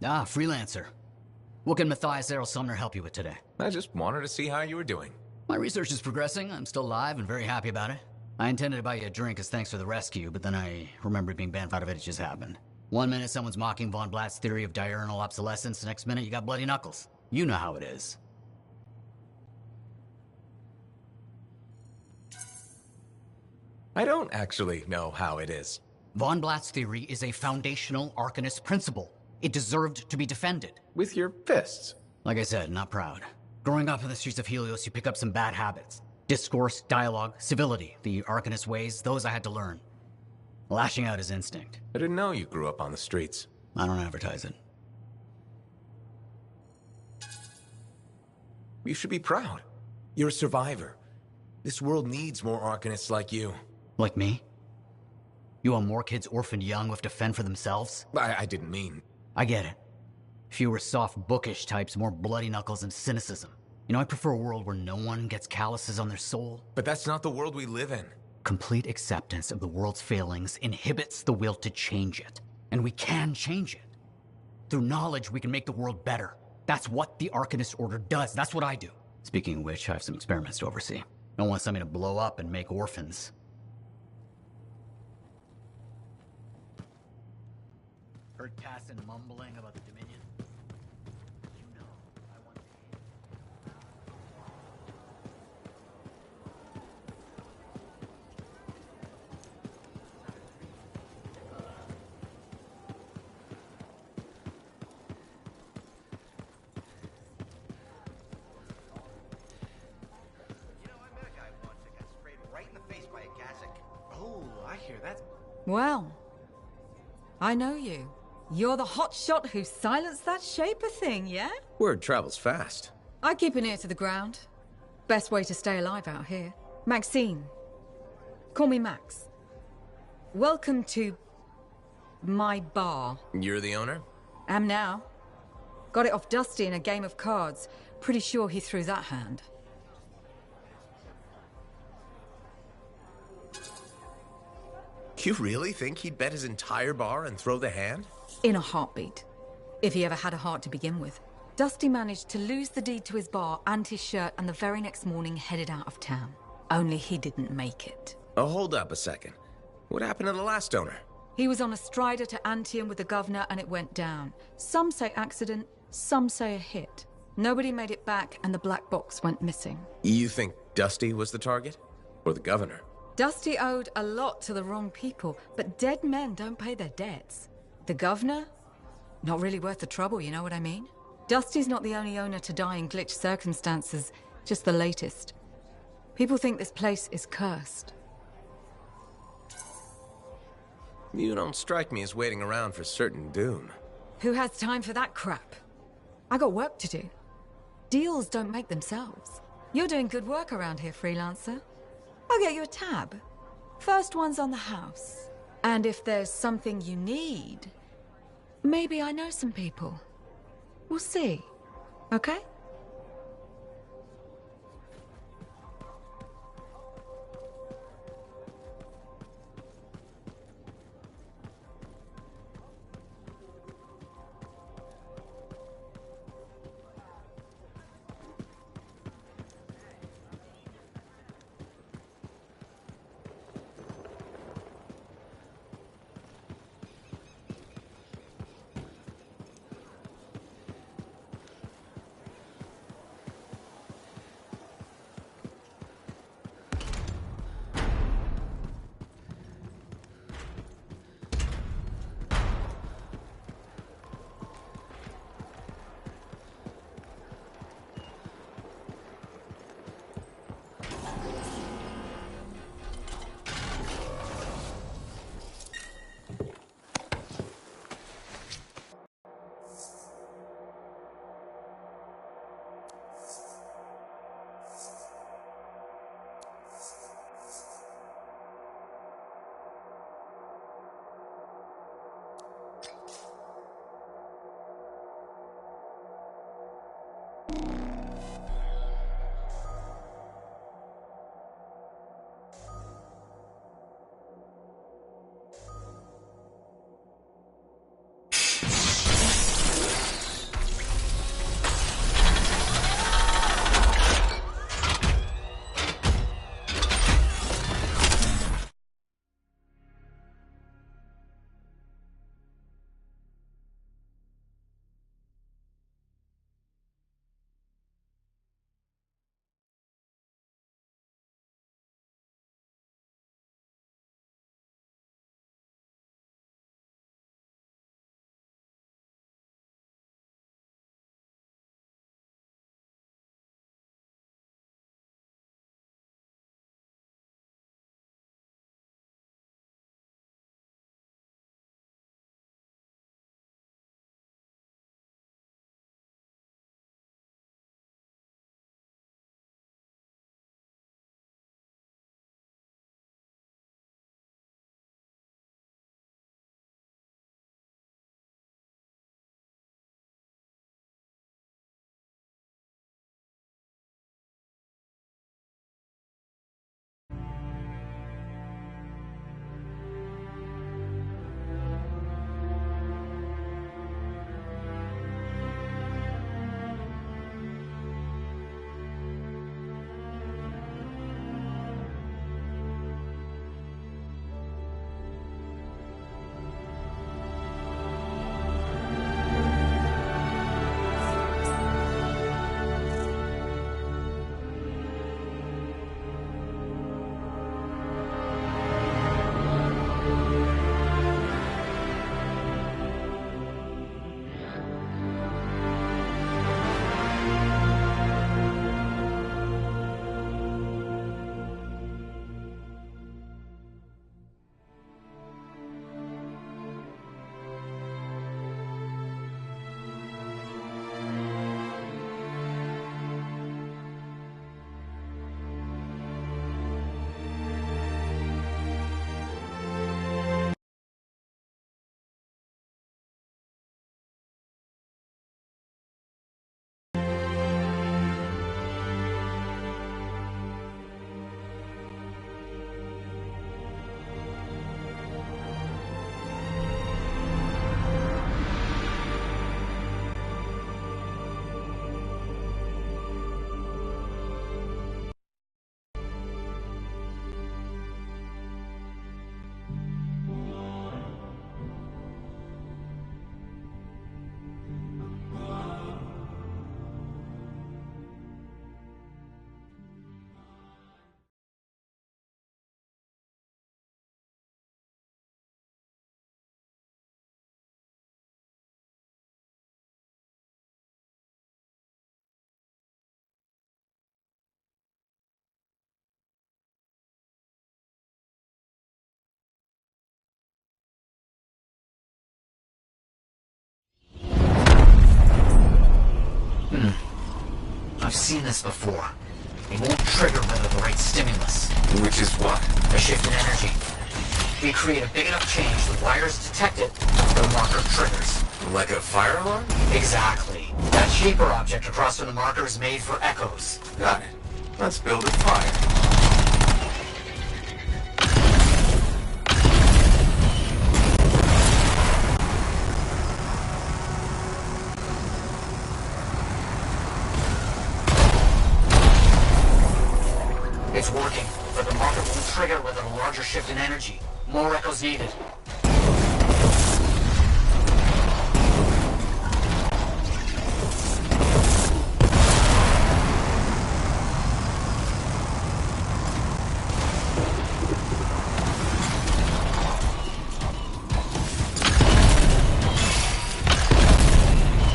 Ah, freelancer. What can Matthias Errol Sumner help you with today? I just wanted to see how you were doing. My research is progressing. I'm still alive and very happy about it. I intended to buy you a drink as thanks for the rescue, but then I remembered being banned out of it. It just happened. 1 minute someone's mocking von Blatt's theory of diurnal obsolescence. The next minute you got bloody knuckles. You know how it is. I don't actually know how it is. Von Blatt's theory is a foundational Arcanist principle. It deserved to be defended. With your fists. Like I said, not proud. Growing up in the streets of Helios, you pick up some bad habits. Discourse, dialogue, civility. The Arcanist ways, those I had to learn. Lashing out is instinct. I didn't know you grew up on the streets. I don't advertise it. You should be proud. You're a survivor. This world needs more Arcanists like you. Like me? You want more kids orphaned young who have to fend for themselves? I didn't mean... I get it. Fewer soft, bookish types, more bloody knuckles and cynicism. You know, I prefer a world where no one gets calluses on their soul. But that's not the world we live in. Complete acceptance of the world's failings inhibits the will to change it. And we can change it. Through knowledge, we can make the world better. That's what the Arcanist Order does. That's what I do. Speaking of which, I have some experiments to oversee. Don't want something to blow up and make orphans. Heard Cassin mumbling about the Dominion? You know, I want to... You know, I met a guy once that got sprayed right in the face by a Gazak. Oh, I hear that. Well, I know you. You're the hotshot who silenced that Shaper thing, yeah? Word travels fast. I keep an ear to the ground. Best way to stay alive out here. Maxine. Call me Max. Welcome to... my bar. You're the owner? Am now. Got it off Dusty in a game of cards. Pretty sure he threw that hand. You really think he'd bet his entire bar and throw the hand? In a heartbeat. If he ever had a heart to begin with. Dusty managed to lose the deed to his bar and his shirt, and the very next morning headed out of town. Only he didn't make it. Oh, hold up a second. What happened to the last owner? He was on a strider to Antium with the governor and it went down. Some say accident, some say a hit. Nobody made it back and the black box went missing. You think Dusty was the target? Or the governor? Dusty owed a lot to the wrong people, but dead men don't pay their debts. The governor? Not really worth the trouble, you know what I mean? Dusty's not the only owner to die in glitch circumstances, just the latest. People think this place is cursed. You don't strike me as waiting around for certain doom. Who has time for that crap? I got work to do. Deals don't make themselves. You're doing good work around here, freelancer. I'll get you a tab. First one's on the house. And if there's something you need, maybe I know some people. We'll see. Okay? I've seen this before. It won't trigger without the right stimulus. Which is what? A shift in energy. We create a big enough change, the wires detect it, the marker triggers. Like a fire alarm? Exactly. That shaper object across from the marker is made for echoes. Got it. Let's build a fire. It's working, but the marker won't trigger without a larger shift in energy. More echoes needed.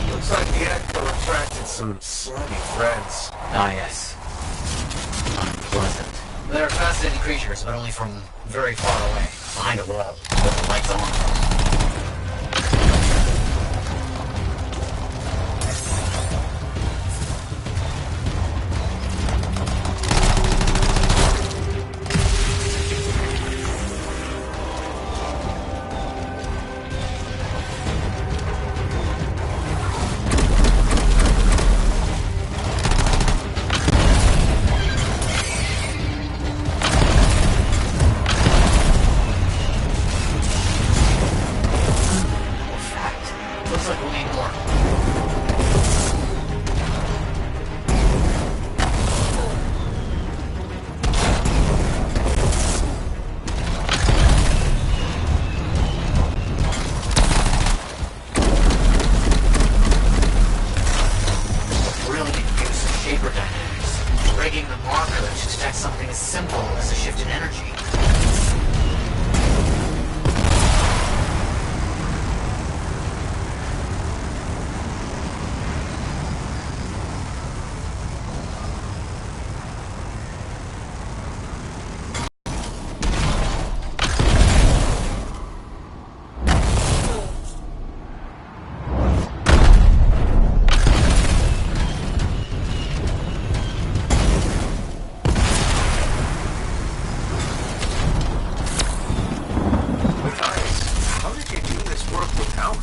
Looks like the echo attracted some slimy friends. Ah, yes. Unpleasant. They're fascinating creatures, but only from very far away, behind a wall, with the lights on. Looks like we'll need more. Brilliant use of shaper dynamics, rigging the marker to detect something as simple as a shift in energy.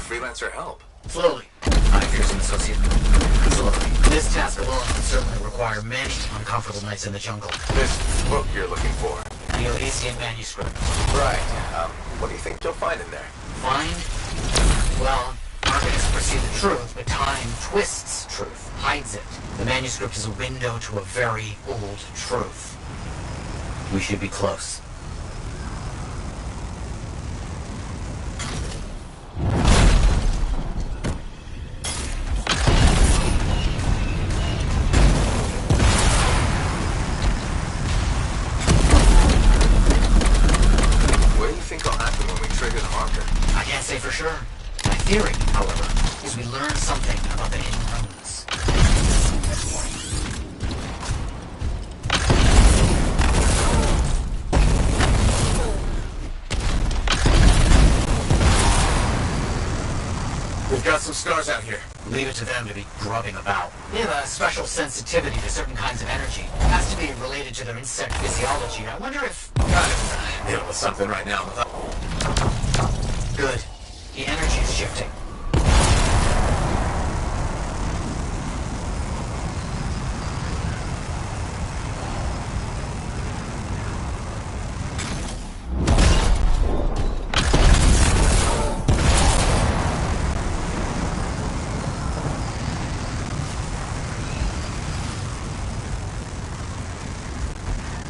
Freelancer help. Slowly. I fear some associate. Slowly. This task alone would certainly require many uncomfortable nights in the jungle. This book you're looking for. The Odyssean manuscript. Right. What do you think you'll find in there? Find? Well, architects perceive the truth, but time twists truth, hides it. The manuscript is a window to a very old truth. We should be close. I can't say for sure. My theory, however, is we learn something about the hidden runes. We've got some stars out here. Leave it to them to be grubbing about. They have a special sensitivity to certain kinds of energy. It has to be related to their insect physiology. I wonder if... Got it. Dealing with something right now. Good. The energy is shifting.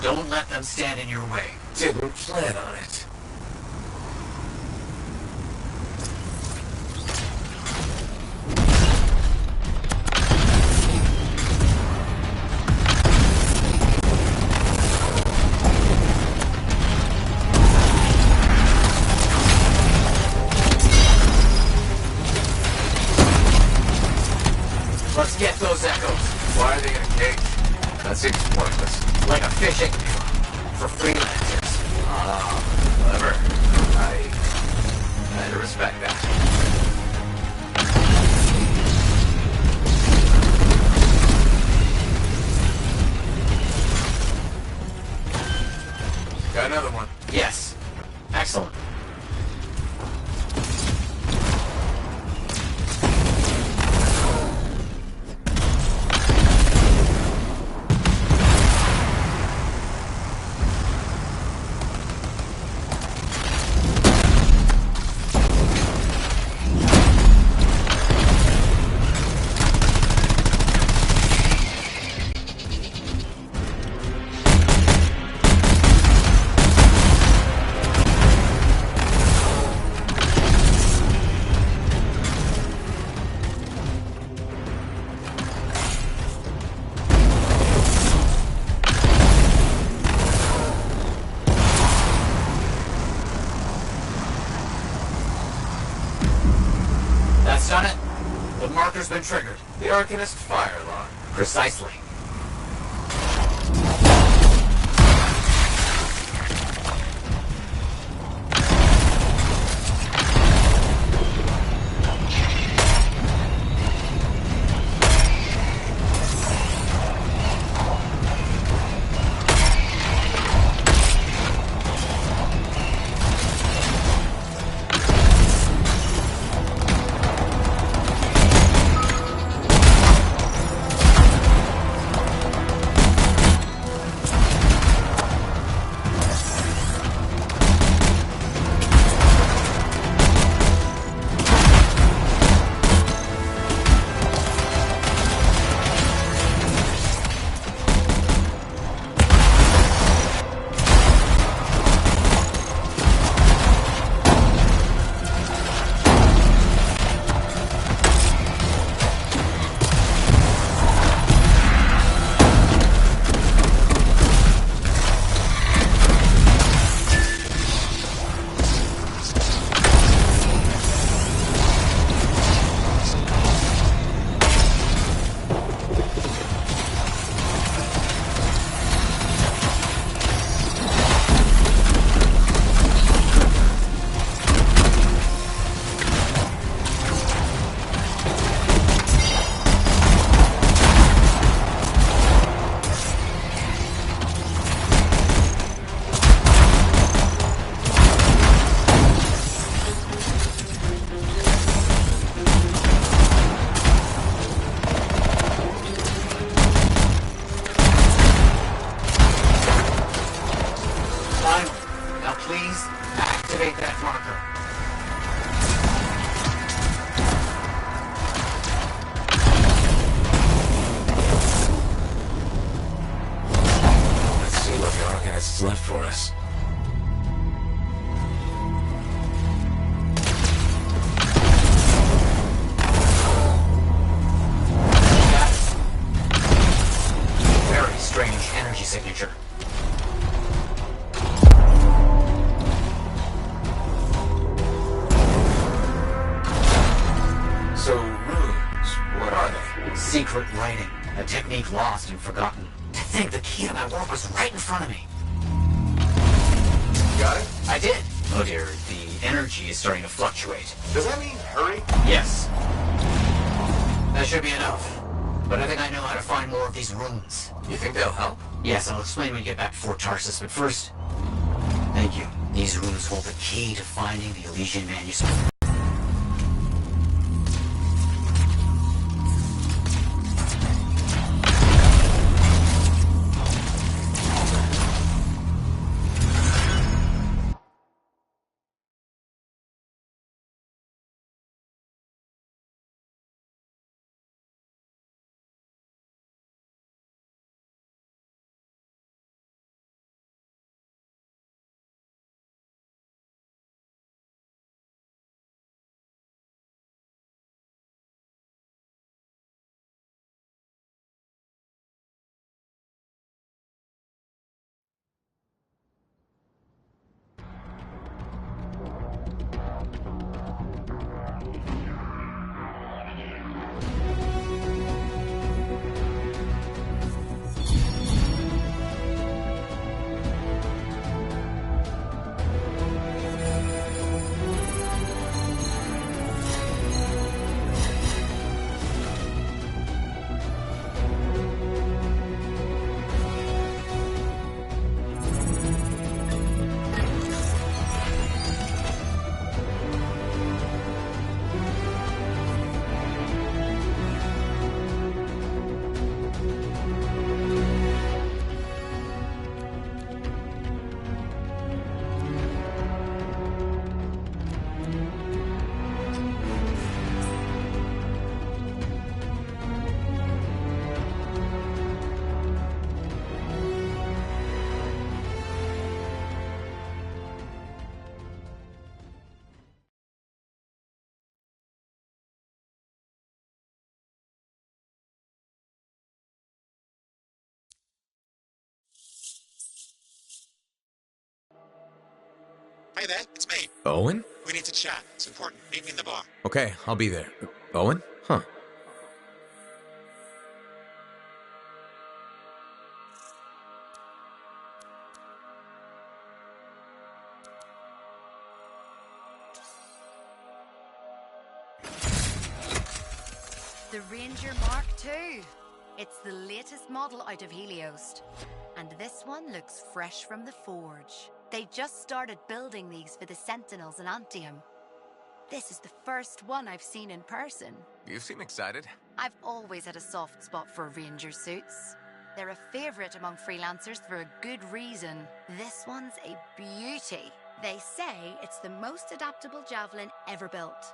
Don't let them stand in your way. Didn't plan on it. Let's get those echoes. Why are they in a cage? That seems pointless. Like a fishing bureau for freelancers. Ah, clever. I respect that. That's done it? The marker's been triggered. The Arcanist fire alarm. Precisely. Please activate that marker. Let's see what the Arcanist's left for us. Very strange energy signature. So, runes, what are they? Secret writing, a technique lost and forgotten. To think the key to my work was right in front of me. Got it? I did. Oh dear, the energy is starting to fluctuate. Does that mean hurry? Yes. That should be enough. But I think I know how to find more of these runes. You think they'll help? Yes, I'll explain when we get back to Fort Tarsus, but first... Thank you. These runes hold the key to finding the Elysian manuscript. Hey there, it's me. Owen? We need to chat. It's important. Meet me in the bar. Okay, I'll be there. Owen? Huh. The Ranger Mark II. It's the latest model out of Helios. And this one looks fresh from the forge. They just started building these for the Sentinels in Antium. This is the first one I've seen in person. You seem excited. I've always had a soft spot for Ranger suits. They're a favorite among freelancers for a good reason. This one's a beauty. They say it's the most adaptable javelin ever built.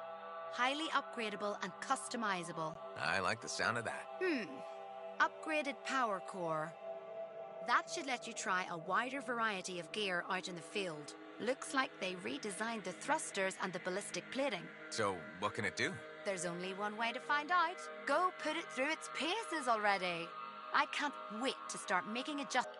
Highly upgradable and customizable. I like the sound of that. Upgraded power core. That should let you try a wider variety of gear out in the field. Looks like they redesigned the thrusters and the ballistic plating. So, what can it do? There's only one way to find out. Go put it through its paces already. I can't wait to start making adjustments.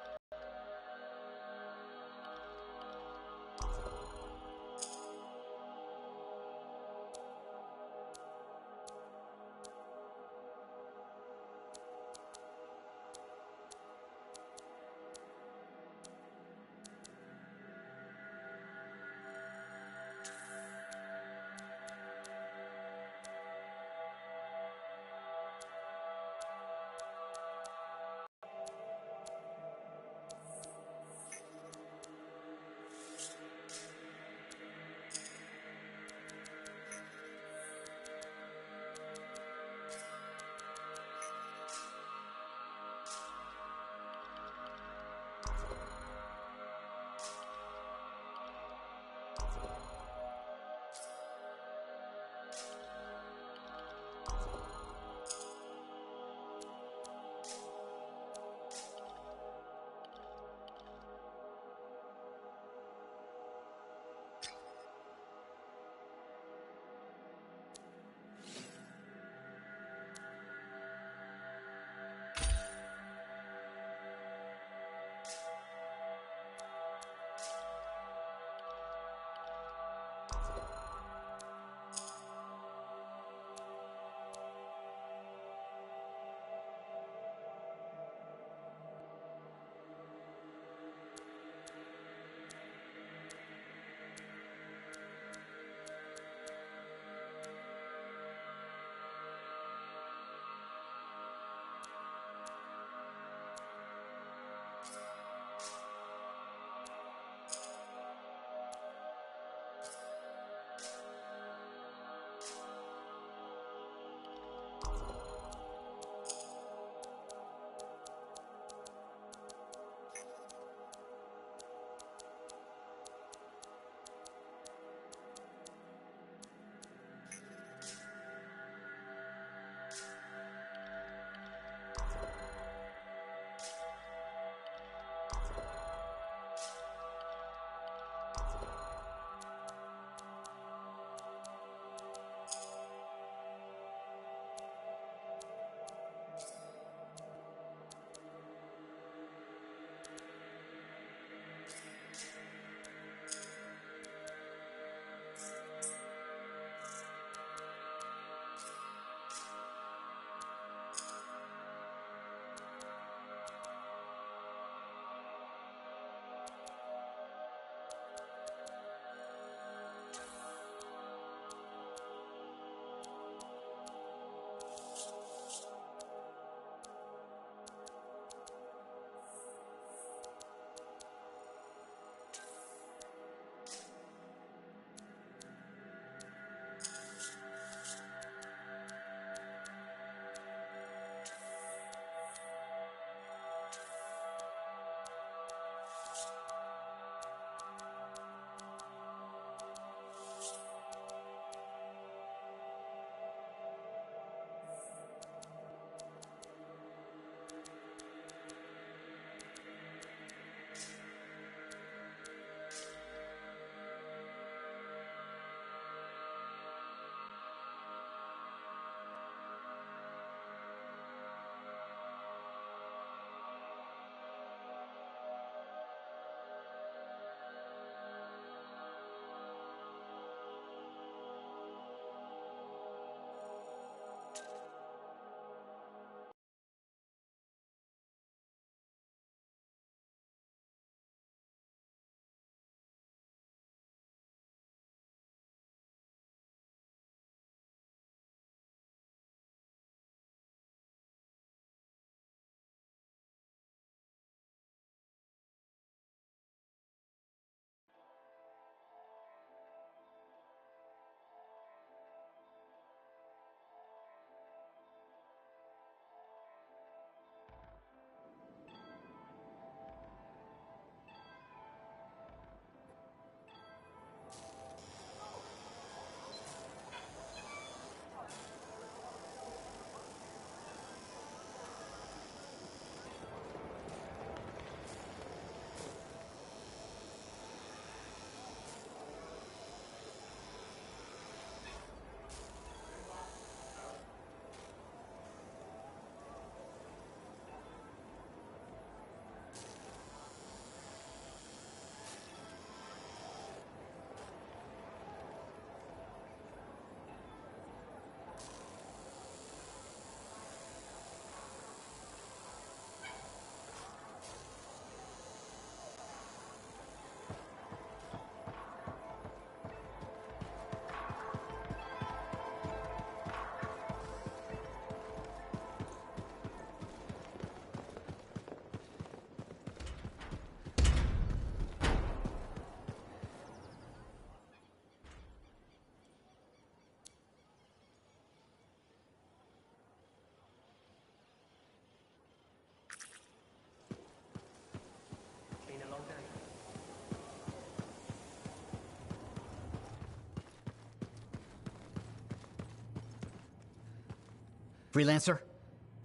Freelancer?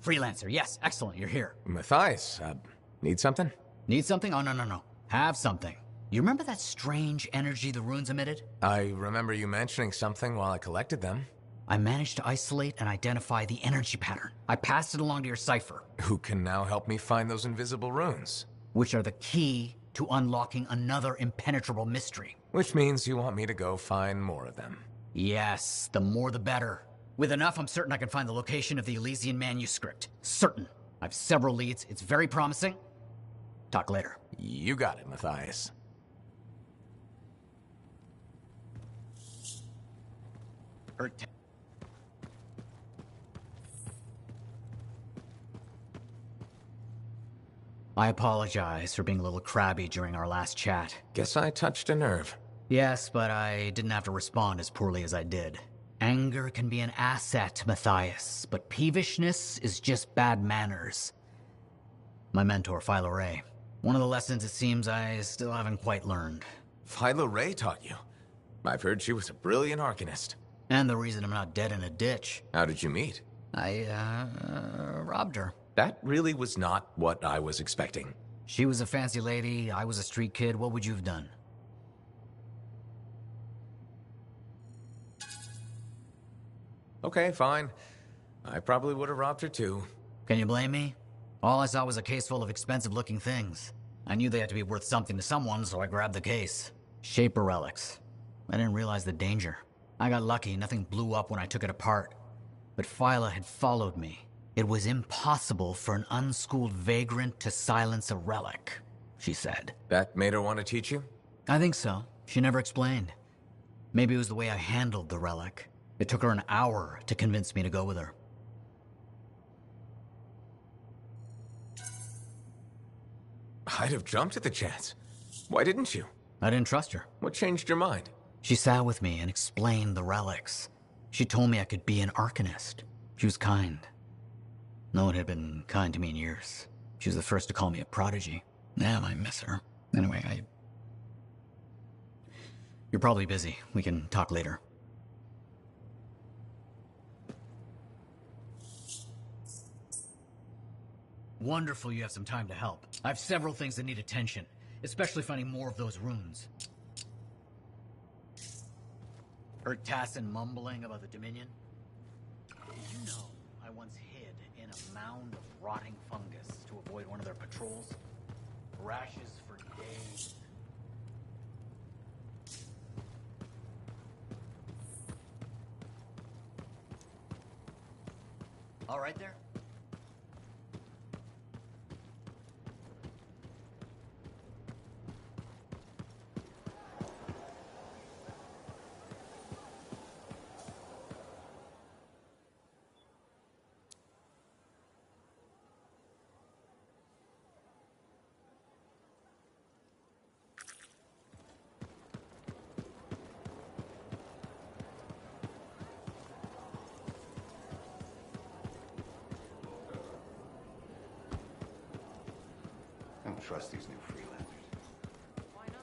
Freelancer, yes, excellent, you're here. Matthias, need something? Need something? Oh, no. Have something. You remember that strange energy the runes emitted? I remember you mentioning something while I collected them. I managed to isolate and identify the energy pattern. I passed it along to your cipher. Who can now help me find those invisible runes? Which are the key to unlocking another impenetrable mystery. Which means you want me to go find more of them. Yes, the more the better. With enough, I'm certain I can find the location of the Elysian manuscript. Certain. I've several leads. It's very promising. Talk later. You got it, Matthias. I apologize for being a little crabby during our last chat. Guess I touched a nerve. Yes, but I didn't have to respond as poorly as I did. Anger can be an asset, Matthias, but peevishness is just bad manners. My mentor, Philo Ray. One of the lessons it seems I still haven't quite learned. Philo Ray taught you? I've heard she was a brilliant arcanist. And the reason I'm not dead in a ditch. How did you meet? I, robbed her. That really was not what I was expecting. She was a fancy lady, I was a street kid. What would you have done? Okay, fine. I probably would have robbed her too. Can you blame me? All I saw was a case full of expensive-looking things. I knew they had to be worth something to someone, so I grabbed the case. Shaper relics. I didn't realize the danger. I got lucky, nothing blew up when I took it apart. But Phyla had followed me. It was impossible for an unschooled vagrant to silence a relic, she said. That made her want to teach you? I think so. She never explained. Maybe it was the way I handled the relic. It took her an hour to convince me to go with her. I'd have jumped at the chance. Why didn't you? I didn't trust her. What changed your mind? She sat with me and explained the relics. She told me I could be an arcanist. She was kind. No one had been kind to me in years. She was the first to call me a prodigy. Damn, I miss her. Anyway, You're probably busy. We can talk later. Wonderful you have some time to help. I have several things that need attention, especially finding more of those runes. Heard Tassin mumbling about the Dominion? You know, I once hid in a mound of rotting fungus to avoid one of their patrols. Rashes for days. All right there? I don't trust these new freelancers. Why not?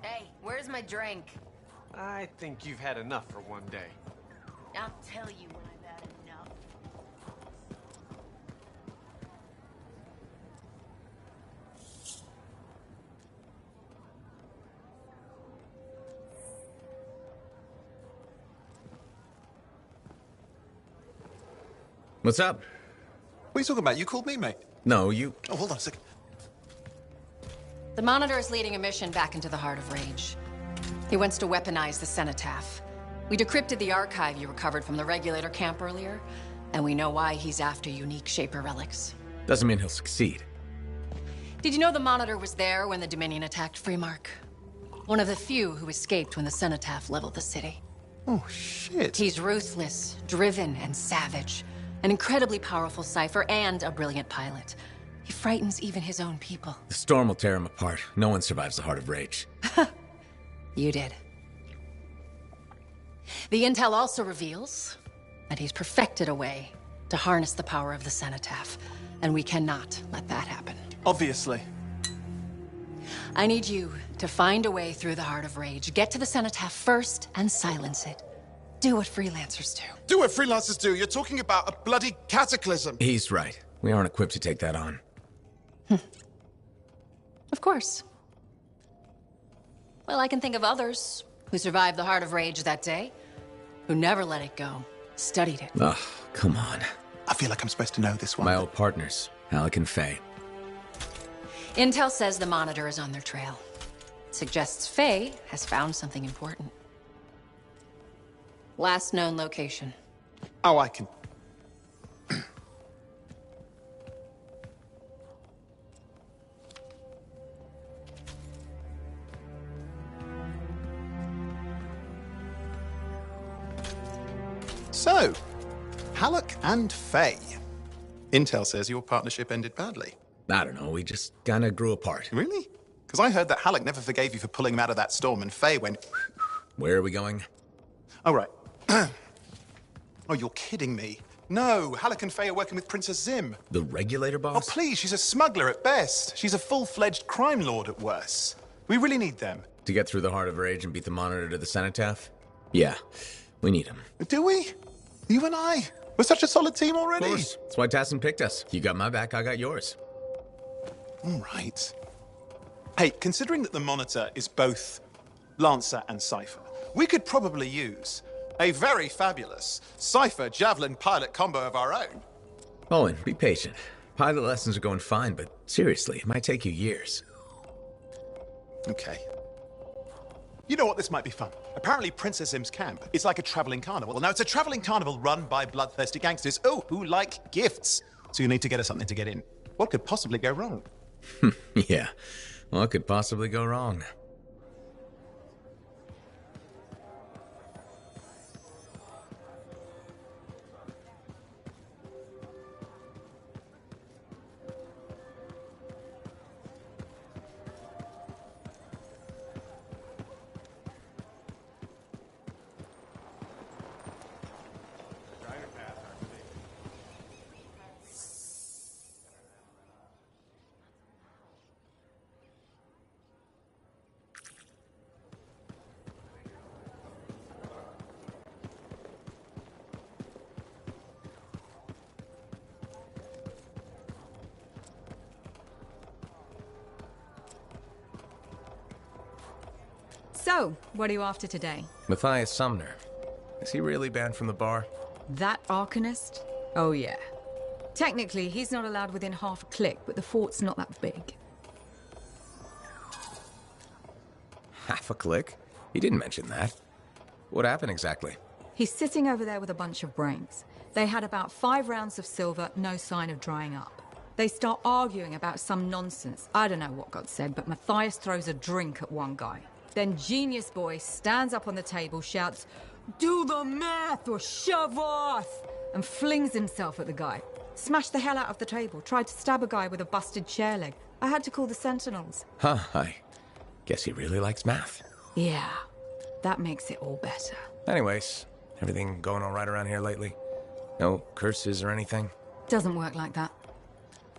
Hey, where's my drink? I think you've had enough for one day. I'll tell you when I've had enough. What's up? What are you talking about? You called me, mate. No, you... Oh, hold on a second. The Monitor is leading a mission back into the heart of Rage. He wants to weaponize the Cenotaph. We decrypted the archive you recovered from the Regulator camp earlier, and we know why he's after unique Shaper relics. Doesn't mean he'll succeed. Did you know the Monitor was there when the Dominion attacked Freemark? One of the few who escaped when the Cenotaph leveled the city. Oh, shit. He's ruthless, driven, and savage. An incredibly powerful cipher and a brilliant pilot. He frightens even his own people. The storm will tear him apart. No one survives the heart of Rage. You did. The intel also reveals that he's perfected a way to harness the power of the Cenotaph, and we cannot let that happen. Obviously. I need you to find a way through the Heart of Rage. Get to the cenotaph first and silence it. Do what freelancers do. Do what freelancers do. You're talking about a bloody cataclysm. He's right. We aren't equipped to take that on. Of course. Well, I can think of others who survived the Heart of Rage that day, who never let it go, studied it. Ugh, come on. I feel like I'm supposed to know this one. My old partners, Alec and Faye. Intel says the Monitor is on their trail. Suggests Faye has found something important. Last known location. Oh, I can... So, Halleck and Faye. Intel says your partnership ended badly. I don't know, we just kinda grew apart. Really? Because I heard that Halleck never forgave you for pulling him out of that storm, and Faye went... Where are we going? Oh, right. Oh, you're kidding me. No, Halleck and Faye are working with Princess Zim. The regulator boss? Oh, please, she's a smuggler at best. She's a full-fledged crime lord at worst. We really need them. To get through the Heart of Rage and beat the Monitor to the cenotaph? Yeah, we need him. Do we? You and I? We're such a solid team already. Of course. That's why Tassin picked us. You got my back, I got yours. All right. Hey, considering that the Monitor is both Lancer and Cypher, we could probably use a very fabulous Cypher Javelin pilot combo of our own. Owen, be patient. Pilot lessons are going fine, but seriously, it might take you years. Okay. You know what? This might be fun. Apparently, Princess Zim's camp is like a traveling carnival. Now, it's a traveling carnival run by bloodthirsty gangsters, who like gifts. So you need to get us something to get in. What could possibly go wrong? Yeah, what could possibly go wrong? So, what are you after today? Matthias Sumner. Is he really banned from the bar? That Arcanist? Oh yeah. Technically, he's not allowed within half a click, but the fort's not that big. Half a click? He didn't mention that. What happened exactly? He's sitting over there with a bunch of brains. They had about 5 rounds of silver, no sign of drying up. They start arguing about some nonsense. I don't know what got said, but Matthias throws a drink at one guy. Then Genius Boy stands up on the table, shouts, "Do the math or shove off!" and flings himself at the guy. Smashed the hell out of the table, tried to stab a guy with a busted chair leg. I had to call the Sentinels. Huh, I guess he really likes math. Yeah, that makes it all better. Anyways, everything going all right around here lately? No curses or anything? Doesn't work like that.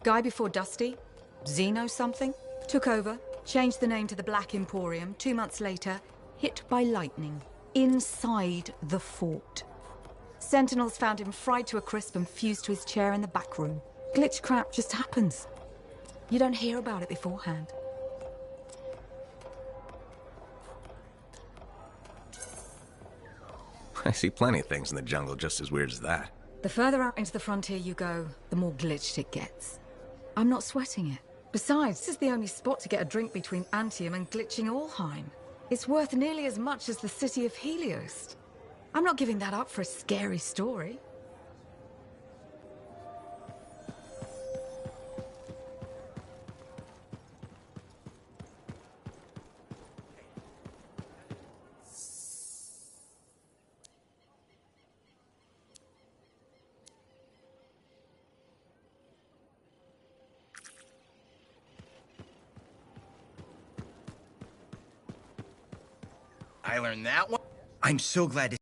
Guy before Dusty, Xeno something, took over, changed the name to the Black Emporium. 2 months later, hit by lightning inside the fort. Sentinels found him fried to a crisp and fused to his chair in the back room. Glitch crap just happens. You don't hear about it beforehand. I see plenty of things in the jungle just as weird as that. The further out into the frontier you go, the more glitched it gets. I'm not sweating it. Besides, this is the only spot to get a drink between Antium and glitching Allheim. It's worth nearly as much as the city of Helios. I'm not giving that up for a scary story. I learned that one. I'm so glad to